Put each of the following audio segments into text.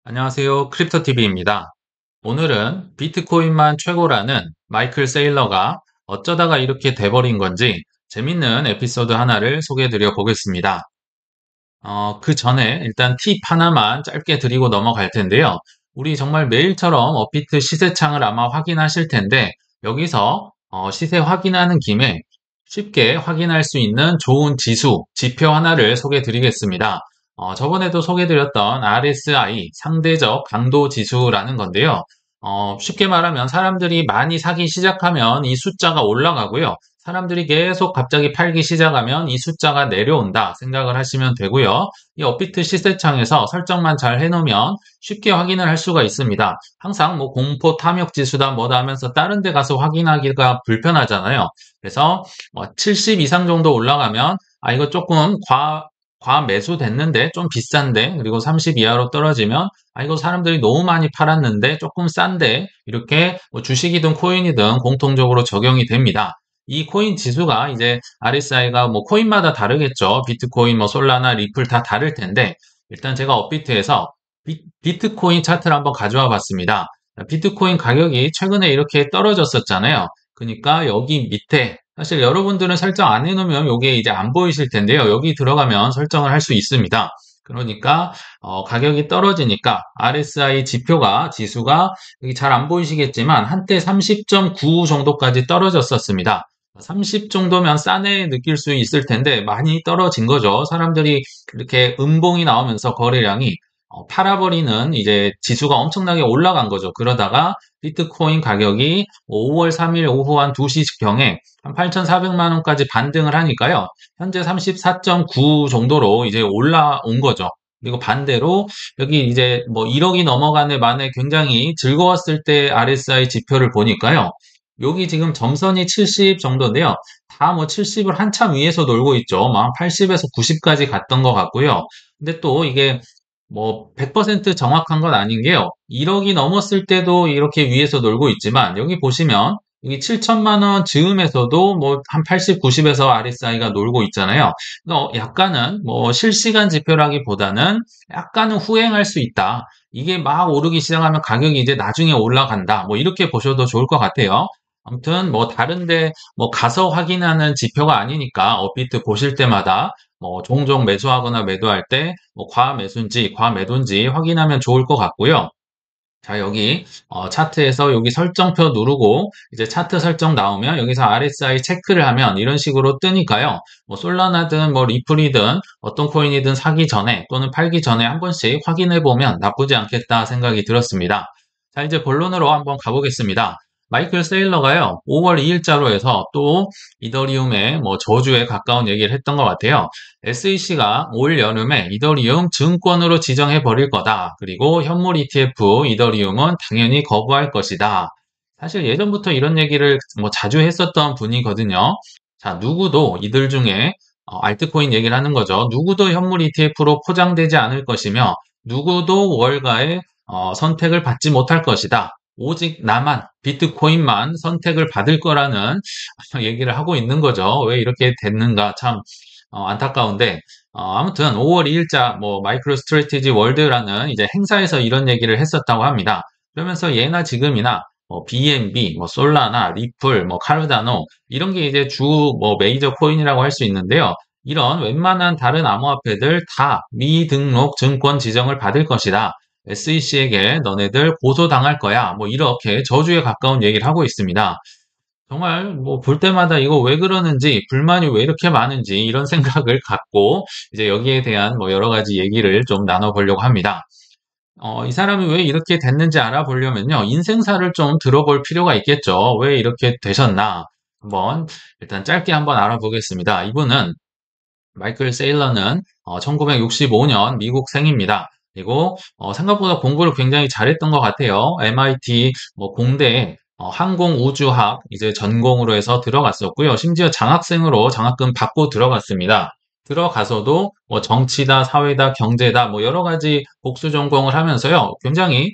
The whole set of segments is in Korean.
안녕하세요. 크립토TV입니다. 오늘은 비트코인만 최고라는 마이클 세일러가 어쩌다가 이렇게 돼버린 건지 재밌는 에피소드 하나를 소개해 드려 보겠습니다. 그 전에 일단 팁 하나만 짧게 드리고 넘어갈 텐데요. 우리 정말 매일처럼 업비트 시세창을 아마 확인하실 텐데 여기서 시세 확인하는 김에 쉽게 확인할 수 있는 좋은 지수, 지표 하나를 소개해 드리겠습니다. 저번에도 소개해 드렸던 RSI, 상대적 강도 지수라는 건데요. 쉽게 말하면 사람들이 많이 사기 시작하면 이 숫자가 올라가고요. 사람들이 계속 갑자기 팔기 시작하면 이 숫자가 내려온다 생각을 하시면 되고요. 이 업비트 시세창에서 설정만 잘 해놓으면 쉽게 확인을 할 수가 있습니다. 항상 뭐 공포 탐욕 지수다 뭐다 하면서 다른 데 가서 확인하기가 불편하잖아요. 그래서 70 이상 정도 올라가면 이거 조금 과매수 됐는데 좀 비싼데, 그리고 30 이하로 떨어지면 이거 사람들이 너무 많이 팔았는데 조금 싼데, 이렇게 뭐 주식이든 코인이든 공통적으로 적용이 됩니다. 이 코인 지수가 이제 RSI가 뭐 코인마다 다르겠죠. 비트코인, 뭐 솔라나, 리플 다 다를 텐데, 일단 제가 업비트에서 비트코인 차트를 한번 가져와 봤습니다. 비트코인 가격이 최근에 이렇게 떨어졌었잖아요. 그러니까 여기 밑에, 사실 여러분들은 설정 안 해놓으면 이게 이제 안 보이실 텐데요. 여기 들어가면 설정을 할 수 있습니다. 그러니까 가격이 떨어지니까 RSI 지수가 여기 잘 안 보이시겠지만 한때 30.9 정도까지 떨어졌었습니다. 30 정도면 싸네 느낄 수 있을 텐데 많이 떨어진 거죠. 사람들이 이렇게 음봉이 나오면서 거래량이 팔아버리는 이제 지수가 엄청나게 올라간 거죠. 그러다가 비트코인 가격이 5월 3일 오후 한 2시경에 한 8,400만 원까지 반등을 하니까요. 현재 34.9 정도로 이제 올라온 거죠. 그리고 반대로 여기 이제 뭐 1억이 넘어가네 만에 굉장히 즐거웠을 때 RSI 지표를 보니까요. 여기 지금 점선이 70 정도인데요. 다 뭐 70을 한참 위에서 놀고 있죠. 막 80에서 90까지 갔던 것 같고요. 근데 또 이게 뭐 100% 정확한 건 아닌 게요. 1억이 넘었을 때도 이렇게 위에서 놀고 있지만 여기 보시면 여기 7천만 원 즈음에서도 뭐 한 80, 90에서 RSI가 놀고 있잖아요. 그러니까 약간은 뭐 실시간 지표라기보다는 약간은 후행할 수 있다. 이게 막 오르기 시작하면 가격이 이제 나중에 올라간다. 뭐 이렇게 보셔도 좋을 것 같아요. 아무튼 뭐 다른데 뭐 가서 확인하는 지표가 아니니까 업비트 보실 때마다 뭐 종종 매수하거나 매도할 때 뭐 과매수인지 과매도인지 확인하면 좋을 것 같고요. 자, 여기 차트에서 여기 설정표 누르고 이제 차트 설정 나오면 여기서 RSI 체크를 하면 이런 식으로 뜨니까요. 뭐 솔라나든 뭐 리플이든 어떤 코인이든 사기 전에 또는 팔기 전에 한 번씩 확인해 보면 나쁘지 않겠다 생각이 들었습니다. 자, 이제 본론으로 한번 가보겠습니다. 마이클 세일러가요, 5월 2일자로 해서 또 이더리움의 뭐 저주에 가까운 얘기를 했던 것 같아요. SEC가 올 여름에 이더리움 증권으로 지정해 버릴 거다. 그리고 현물 ETF 이더리움은 당연히 거부할 것이다. 사실 예전부터 이런 얘기를 뭐 자주 했었던 분이거든요. 자, 누구도 이들 중에 알트코인 얘기를 하는 거죠. 누구도 현물 ETF로 포장되지 않을 것이며 누구도 월가의 선택을 받지 못할 것이다. 오직 나만, 비트코인만 선택을 받을 거라는 얘기를 하고 있는 거죠. 왜 이렇게 됐는가 참 안타까운데, 아무튼 5월 2일자 뭐 마이크로 스트래티지 월드라는 이제 행사에서 이런 얘기를 했었다고 합니다. 그러면서 예나 지금이나 뭐 BNB, 뭐 솔라나, 리플, 뭐 카르다노 이런 게 이제 주 뭐 메이저 코인이라고 할 수 있는데요. 이런 웬만한 다른 암호화폐들 다 미등록 증권 지정을 받을 것이다. SEC에게 너네들 고소당할 거야. 뭐 이렇게 저주에 가까운 얘기를 하고 있습니다. 정말 뭐 볼 때마다 이거 왜 그러는지, 불만이 왜 이렇게 많은지 이런 생각을 갖고 이제 여기에 대한 뭐 여러 가지 얘기를 좀 나눠보려고 합니다. 이 사람이 왜 이렇게 됐는지 알아보려면요. 인생사를 좀 들어볼 필요가 있겠죠. 왜 이렇게 되셨나? 한번 일단 짧게 한번 알아보겠습니다. 이분은 마이클 세일러는 1965년 미국생입니다. 그리고 생각보다 공부를 굉장히 잘했던 것 같아요. MIT 뭐 공대에 항공우주학 이제 전공으로 해서 들어갔었고요. 심지어 장학생으로 장학금 받고 들어갔습니다. 들어가서도 뭐 정치다, 사회다, 경제다 뭐 여러 가지 복수 전공을 하면서요. 굉장히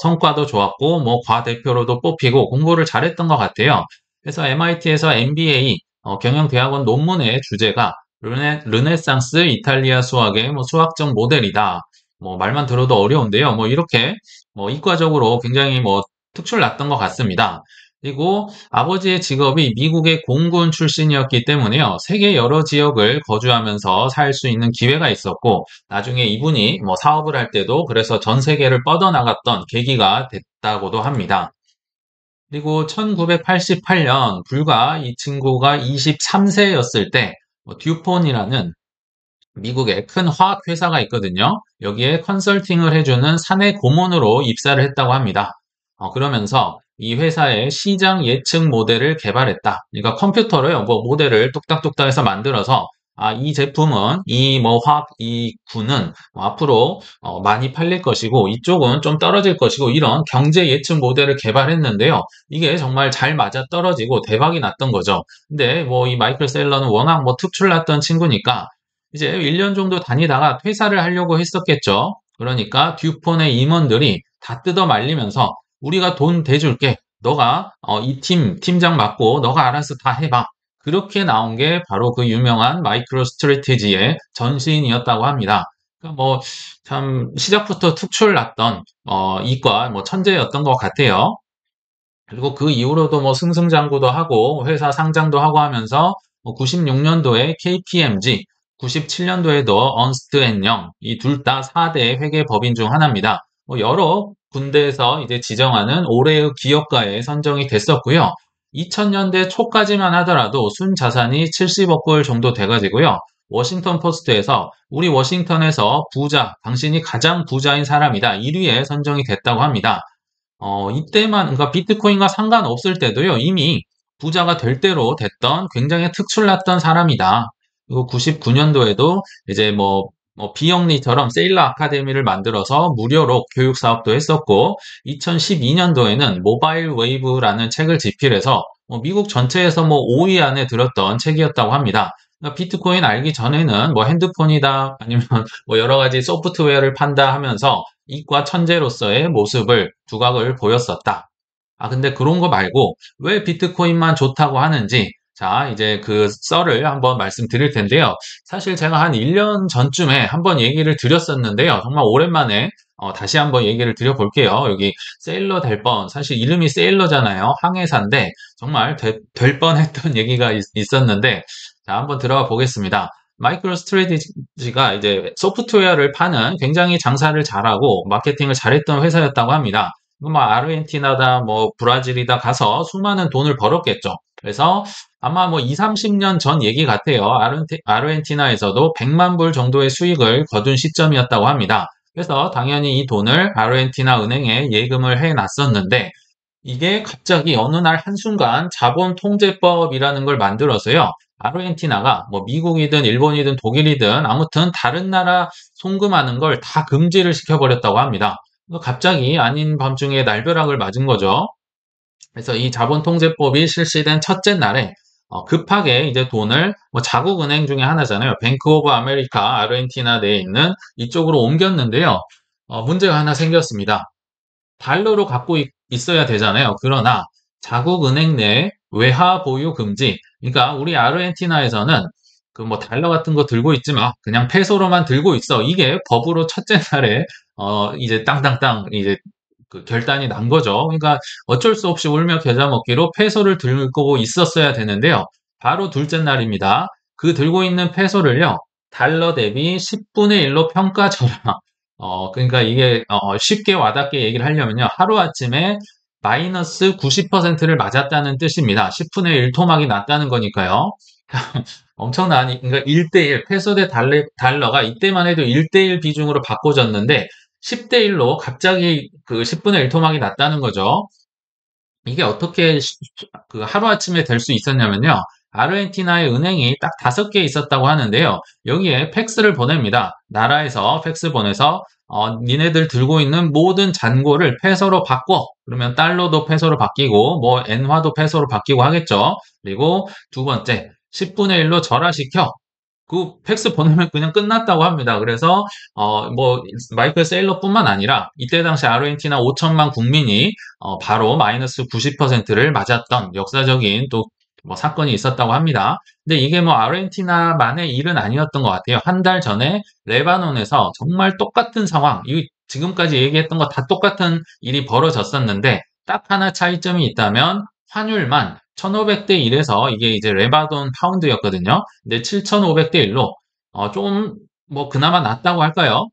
성과도 좋았고 뭐 과대표로도 뽑히고 공부를 잘했던 것 같아요. 그래서 MIT에서 MBA 경영대학원 논문의 주제가 르네상스 이탈리아 수학의 뭐 수학적 모델이다. 뭐 말만 들어도 어려운데요. 뭐 이렇게 뭐 이과적으로 굉장히 뭐 특출났던 것 같습니다. 그리고 아버지의 직업이 미국의 공군 출신이었기 때문에요. 세계 여러 지역을 거주하면서 살 수 있는 기회가 있었고, 나중에 이분이 뭐 사업을 할 때도 그래서 전 세계를 뻗어나갔던 계기가 됐다고도 합니다. 그리고 1988년 불과 이 친구가 23세였을 때 듀폰이라는 미국에 큰 화학 회사가 있거든요. 여기에 컨설팅을 해주는 사내 고문으로 입사를 했다고 합니다. 그러면서 이 회사의 시장 예측 모델을 개발했다. 그러니까 컴퓨터로요, 뭐 모델을 뚝딱뚝딱 해서 만들어서 이 제품은 이 뭐 화학 이 군은 앞으로 많이 팔릴 것이고 이쪽은 좀 떨어질 것이고 이런 경제 예측 모델을 개발했는데요. 이게 정말 잘 맞아 떨어지고 대박이 났던 거죠. 근데 뭐 이 마이클 셀러는 워낙 뭐 특출났던 친구니까 이제 1년 정도 다니다가 퇴사를 하려고 했었겠죠. 그러니까 듀폰의 임원들이 다 뜯어 말리면서 우리가 돈 대줄게. 너가 이 팀장 맡고 너가 알아서 다 해봐. 그렇게 나온 게 바로 그 유명한 마이크로 스트래티지의 전신이었다고 합니다. 그러니까 뭐 참 시작부터 특출났던 이과 뭐 천재였던 것 같아요. 그리고 그 이후로도 뭐 승승장구도 하고 회사 상장도 하고 하면서 96년도에 KPMG, 97년도에도 언스트 앤 영, 이 둘 다 4대 회계 법인 중 하나입니다. 여러 군데에서 이제 지정하는 올해의 기업가에 선정이 됐었고요. 2000년대 초까지만 하더라도 순자산이 70억 불 정도 돼가지고요. 워싱턴 포스트에서 우리 워싱턴에서 부자, 당신이 가장 부자인 사람이다. 1위에 선정이 됐다고 합니다. 이때만, 그러니까 비트코인과 상관없을 때도요, 이미 부자가 될 대로 됐던 굉장히 특출났던 사람이다. 그리고 99년도에도 이제 뭐 비영리처럼 세일러 아카데미를 만들어서 무료로 교육 사업도 했었고, 2012년도에는 모바일 웨이브라는 책을 집필해서 미국 전체에서 뭐 5위 안에 들었던 책이었다고 합니다. 그러니까 비트코인 알기 전에는 뭐 핸드폰이다, 아니면 뭐 여러 가지 소프트웨어를 판다 하면서 이과 천재로서의 모습을 두각을 보였었다. 근데 그런 거 말고 왜 비트코인만 좋다고 하는지 자, 이제 그 썰을 한번 말씀드릴 텐데요. 사실 제가 한 1년 전쯤에 한번 얘기를 드렸었는데요. 정말 오랜만에 다시 한번 얘기를 드려볼게요. 여기 세일러 될 뻔, 사실 이름이 세일러잖아요. 항해사인데 정말 될 뻔했던 얘기가 있었는데 자, 한번 들어가 보겠습니다. 마이크로 스트래티지가 이제 소프트웨어를 파는 굉장히 장사를 잘하고 마케팅을 잘했던 회사였다고 합니다. 뭐 아르헨티나다 뭐 브라질이다 가서 수많은 돈을 벌었겠죠. 그래서 아마 뭐 2, 30년 전 얘기 같아요. 아르헨티나에서도 100만 불 정도의 수익을 거둔 시점이었다고 합니다. 그래서 당연히 이 돈을 아르헨티나 은행에 예금을 해 놨었는데 이게 갑자기 어느 날 한순간 자본통제법이라는 걸 만들어서요. 아르헨티나가 뭐 미국이든 일본이든 독일이든 아무튼 다른 나라 송금하는 걸 다 금지를 시켜버렸다고 합니다. 갑자기 아닌 밤중에 날벼락을 맞은 거죠. 그래서 이 자본통제법이 실시된 첫째 날에 급하게 이제 돈을 뭐 자국 은행 중에 하나잖아요. 뱅크 오브 아메리카 아르헨티나 내에 있는 이쪽으로 옮겼는데요. 문제가 하나 생겼습니다. 달러로 갖고 있어야 되잖아요. 그러나 자국 은행 내 외화 보유 금지. 그러니까 우리 아르헨티나에서는 그 뭐 달러 같은 거 들고 있지 마. 그냥 페소로만 들고 있어. 이게 법으로 첫째 날에 이제 땅땅땅 이제 그 결단이 난 거죠. 그러니까 어쩔 수 없이 울며 겨자 먹기로 페소를 들고 있었어야 되는데요. 바로 둘째 날입니다. 그 들고 있는 페소를요. 달러 대비 10분의 1로 평가절하. 그러니까 이게 쉽게 와닿게 얘기를 하려면요. 하루아침에 마이너스 90%를 맞았다는 뜻입니다. 10분의 1 토막이 났다는 거니까요. 엄청난, 그러니까 1대1, 페소 대 달러가 이때만 해도 1대1 비중으로 바꿔졌는데 10대1로 갑자기 그 10분의 1 토막이 났다는 거죠. 이게 어떻게 그 하루아침에 될 수 있었냐면요. 아르헨티나의 은행이 딱 5개 있었다고 하는데요. 여기에 팩스를 보냅니다. 나라에서 팩스 보내서 니네들 들고 있는 모든 잔고를 페소로 바꿔. 그러면 달러도 페소로 바뀌고 뭐 엔화도 페소로 바뀌고 하겠죠. 그리고 두 번째, 10분의 1로 절하시켜. 그 팩스 보내면 그냥 끝났다고 합니다. 그래서 뭐 마이클 세일러뿐만 아니라 이때 당시 아르헨티나 5천만 국민이 바로 마이너스 90%를 맞았던 역사적인 또 뭐 사건이 있었다고 합니다. 근데 이게 뭐 아르헨티나만의 일은 아니었던 것 같아요. 한 달 전에 레바논에서 정말 똑같은 상황, 이 지금까지 얘기했던 거 다 똑같은 일이 벌어졌었는데 딱 하나 차이점이 있다면 환율만 1,500대 1에서 이게 이제 레바논 파운드였거든요. 근데 7,500대 1로 좀 뭐 그나마 낫다고 할까요?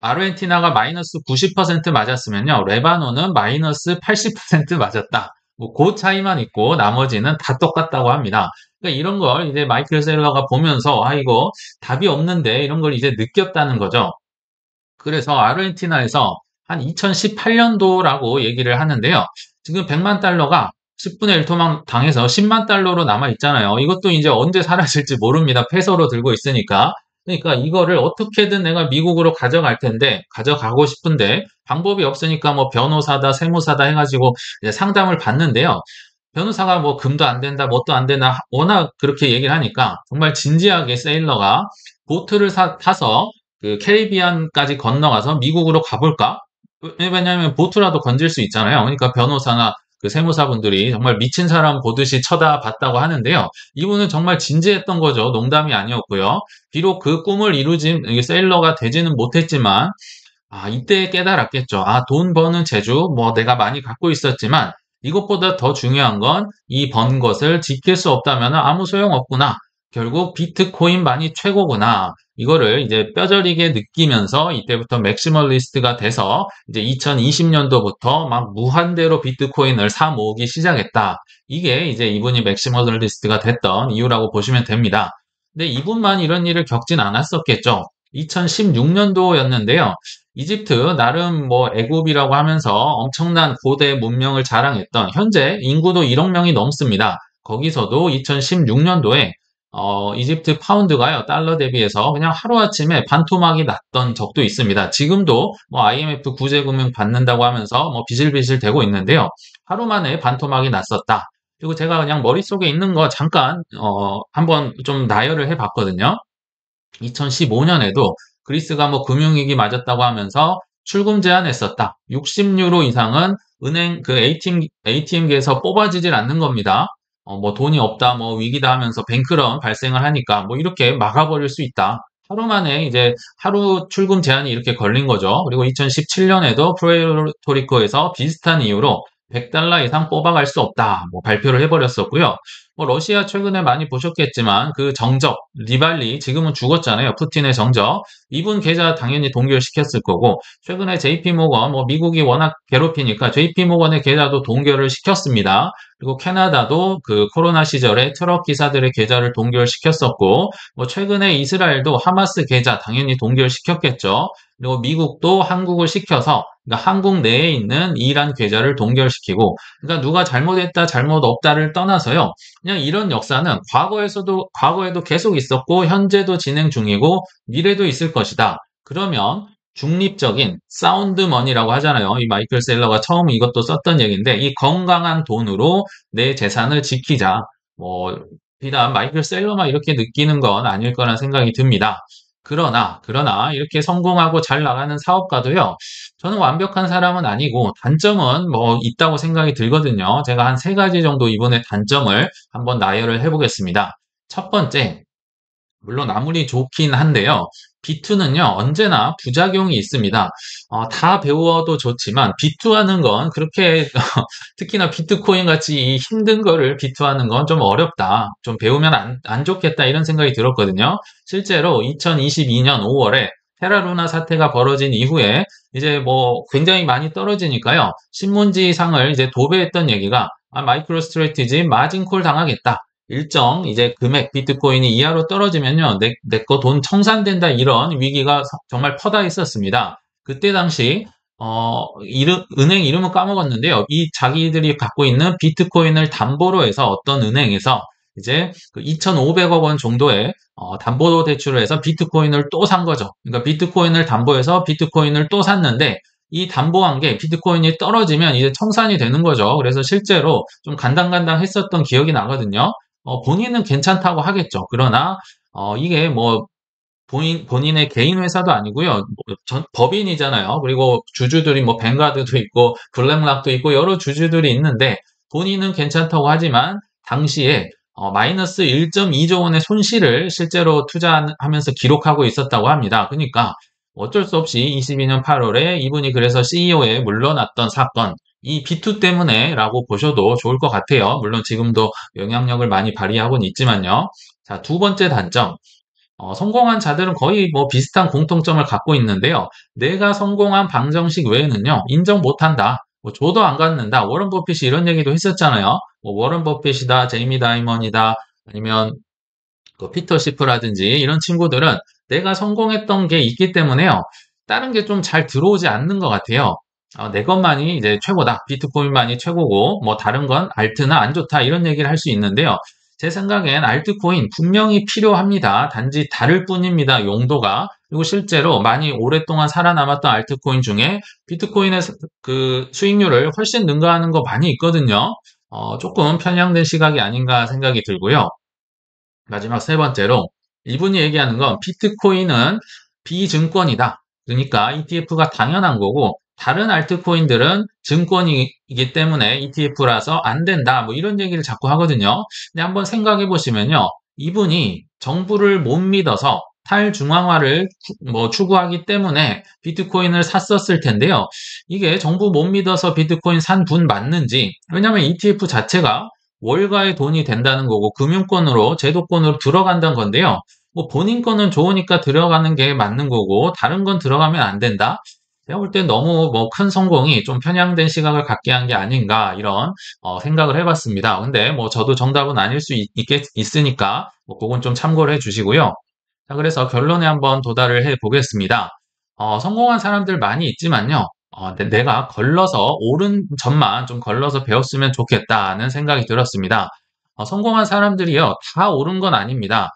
아르헨티나가 마이너스 90% 맞았으면요. 레바논은 마이너스 80% 맞았다. 뭐 그 차이만 있고 나머지는 다 똑같다고 합니다. 그러니까 이런 걸 이제 마이클 셀러가 보면서 아 이거 답이 없는데 이런 걸 이제 느꼈다는 거죠. 그래서 아르헨티나에서 한 2018년도라고 얘기를 하는데요. 지금 100만 달러가 10분의 1 토막 당해서 10만 달러로 남아 있잖아요. 이것도 이제 언제 사라질지 모릅니다. 페소로 들고 있으니까. 그러니까 이거를 어떻게든 내가 미국으로 가져갈 텐데, 가져가고 싶은데, 방법이 없으니까 뭐 변호사다, 세무사다 해가지고 이제 상담을 받는데요. 변호사가 뭐 금도 안 된다, 뭣도 안 된다, 워낙 그렇게 얘기를 하니까 정말 진지하게 세일러가 보트를 타서 그 캐리비안까지 건너가서 미국으로 가볼까? 왜냐하면 보트라도 건질 수 있잖아요. 그러니까 변호사나 그 세무사분들이 정말 미친 사람 보듯이 쳐다봤다고 하는데요. 이분은 정말 진지했던 거죠. 농담이 아니었고요. 비록 그 꿈을 이루진 세일러가 되지는 못했지만 이때 깨달았겠죠. 돈 버는 재주, 뭐 내가 많이 갖고 있었지만 이것보다 더 중요한 건 이 번 것을 지킬 수 없다면 아무 소용 없구나. 결국 비트코인만이 최고구나. 이거를 이제 뼈저리게 느끼면서 이때부터 맥시멀리스트가 돼서 이제 2020년도부터 막 무한대로 비트코인을 사 모으기 시작했다. 이게 이제 이분이 맥시멀리스트가 됐던 이유라고 보시면 됩니다. 근데 이분만 이런 일을 겪진 않았었겠죠. 2016년도였는데요. 이집트 나름 뭐 애굽이라고 하면서 엄청난 고대 문명을 자랑했던 현재 인구도 1억 명이 넘습니다. 거기서도 2016년도에 이집트 파운드가요 달러 대비해서 그냥 하루아침에 반토막이 났던 적도 있습니다. 지금도 뭐 IMF 구제금융 받는다고 하면서 뭐 비실비실 되고 있는데요. 하루 만에 반토막이 났었다. 그리고 제가 그냥 머릿속에 있는 거 잠깐 한번 좀 나열을 해봤거든요. 2015년에도 그리스가 뭐 금융위기 맞았다고 하면서 출금 제한했었다. 60유로 이상은 은행 그 ATM기에서 뽑아지질 않는 겁니다. 뭐 돈이 없다, 뭐 위기다 하면서 뱅크런 발생을 하니까 뭐 이렇게 막아버릴 수 있다. 하루 만에 이제 하루 출금 제한이 이렇게 걸린 거죠. 그리고 2017년에도 프레토리코에서 비슷한 이유로 100달러 이상 뽑아갈 수 없다. 뭐 발표를 해버렸었고요. 뭐 러시아 최근에 많이 보셨겠지만 그 정적 리발리 지금은 죽었잖아요. 푸틴의 정적 이분 계좌 당연히 동결시켰을 거고 최근에 JP모건 뭐 미국이 워낙 괴롭히니까 JP모건의 계좌도 동결을 시켰습니다. 그리고 캐나다도 그 코로나 시절에 트럭 기사들의 계좌를 동결시켰었고 뭐 최근에 이스라엘도 하마스 계좌 당연히 동결시켰겠죠. 그리고 미국도 한국을 시켜서 그러니까 한국 내에 있는 이란 계좌를 동결시키고 그러니까 누가 잘못했다 잘못 없다를 떠나서요. 그냥 이런 역사는 과거에도 계속 있었고, 현재도 진행 중이고, 미래도 있을 것이다. 그러면 중립적인 사운드 머니라고 하잖아요. 이 마이클 셀러가 처음 이것도 썼던 얘기인데, 이 건강한 돈으로 내 재산을 지키자. 뭐, 비단 마이클 셀러만 이렇게 느끼는 건 아닐 거란 생각이 듭니다. 그러나, 이렇게 성공하고 잘 나가는 사업가도요, 저는 완벽한 사람은 아니고, 단점은 뭐 있다고 생각이 들거든요. 제가 한 세 가지 정도 이번에 단점을 한번 나열을 해보겠습니다. 첫 번째, 물론 아무리 좋긴 한데요. 비투는요, 언제나 부작용이 있습니다. 다 배워도 좋지만, 비투하는 건 그렇게, 특히나 비트코인 같이 이 힘든 거를 비투하는 건 좀 어렵다. 좀 배우면 안 좋겠다. 이런 생각이 들었거든요. 실제로 2022년 5월에 테라루나 사태가 벌어진 이후에 이제 뭐 굉장히 많이 떨어지니까요. 신문지 상을 이제 도배했던 얘기가 마이크로 스트래티지 마진콜 당하겠다. 일정 이제 금액 비트코인이 이하로 떨어지면요 내 거 돈 청산된다 이런 위기가 정말 퍼다 있었습니다. 그때 당시 은행 이름은 까먹었는데요. 이 자기들이 갖고 있는 비트코인을 담보로 해서 어떤 은행에서 이제 그 2,500억 원 정도의 담보 대출을 해서 비트코인을 또 산 거죠. 그러니까 비트코인을 담보해서 비트코인을 또 샀는데 이 담보한 게 비트코인이 떨어지면 이제 청산이 되는 거죠. 그래서 실제로 좀 간당간당 했었던 기억이 나거든요. 본인은 괜찮다고 하겠죠. 그러나 이게 뭐 본인의 개인 회사도 아니고요. 법인이잖아요. 그리고 주주들이 뭐 뱅가드도 있고 블랙락도 있고 여러 주주들이 있는데 본인은 괜찮다고 하지만 당시에 마이너스 1.2조 원의 손실을 실제로 투자하면서 기록하고 있었다고 합니다. 그러니까 어쩔 수 없이 22년 8월에 이분이 그래서 CEO에 물러났던 사건, 이 B2 때문에라고 보셔도 좋을 것 같아요. 물론 지금도 영향력을 많이 발휘하고는 있지만요. 자, 두 번째 단점. 성공한 자들은 거의 뭐 비슷한 공통점을 갖고 있는데요. 내가 성공한 방정식 외에는요, 인정 못한다. 뭐 줘도 안 갖는다. 워런 버핏이 이런 얘기도 했었잖아요. 뭐 워런 버핏이다, 제이미 다이먼이다, 아니면 그 피터 시프라든지 이런 친구들은 내가 성공했던 게 있기 때문에요. 다른 게 좀 잘 들어오지 않는 것 같아요. 내 것만이 이제 최고다. 비트코인만이 최고고, 뭐 다른 건 알트나 안 좋다. 이런 얘기를 할 수 있는데요. 제 생각엔 알트코인 분명히 필요합니다. 단지 다를 뿐입니다. 용도가. 그리고 실제로 많이 오랫동안 살아남았던 알트코인 중에 비트코인의 그 수익률을 훨씬 능가하는 거 많이 있거든요. 조금 편향된 시각이 아닌가 생각이 들고요. 마지막 세 번째로 이분이 얘기하는 건 비트코인은 비증권이다. 그러니까 ETF가 당연한 거고 다른 알트코인들은 증권이기 때문에 ETF라서 안 된다. 뭐 이런 얘기를 자꾸 하거든요. 근데 한번 생각해 보시면요. 이분이 정부를 못 믿어서 탈중앙화를 뭐 추구하기 때문에 비트코인을 샀었을 텐데요. 이게 정부 못 믿어서 비트코인 산 분 맞는지, 왜냐하면 ETF 자체가 월가의 돈이 된다는 거고 금융권으로 제도권으로 들어간다는 건데요. 뭐 본인 거는 좋으니까 들어가는 게 맞는 거고 다른 건 들어가면 안 된다. 제가 볼 땐 너무 뭐 큰 성공이 좀 편향된 시각을 갖게 한 게 아닌가 이런 생각을 해봤습니다. 근데 뭐 저도 정답은 아닐 수 있으니까 뭐 그건 좀 참고를 해주시고요. 자, 그래서 결론에 한번 도달을 해 보겠습니다. 성공한 사람들 많이 있지만요. 내가 걸러서 옳은 점만 좀 걸러서 배웠으면 좋겠다는 생각이 들었습니다. 성공한 사람들이요, 다 옳은 건 아닙니다.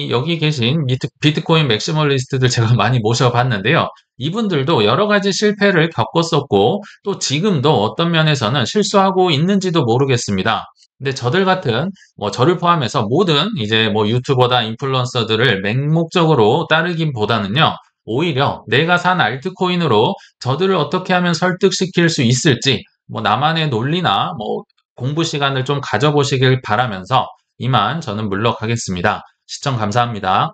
여기 계신 비트코인 맥시멀리스트들 제가 많이 모셔봤는데요. 이분들도 여러 가지 실패를 겪었었고, 또 지금도 어떤 면에서는 실수하고 있는지도 모르겠습니다. 근데 저들 같은, 뭐 저를 포함해서 모든 이제 뭐 유튜버다 인플루언서들을 맹목적으로 따르기보다는요, 오히려 내가 산 알트코인으로 저들을 어떻게 하면 설득시킬 수 있을지, 뭐 나만의 논리나 뭐 공부 시간을 좀 가져보시길 바라면서 이만 저는 물러가겠습니다. 시청 감사합니다.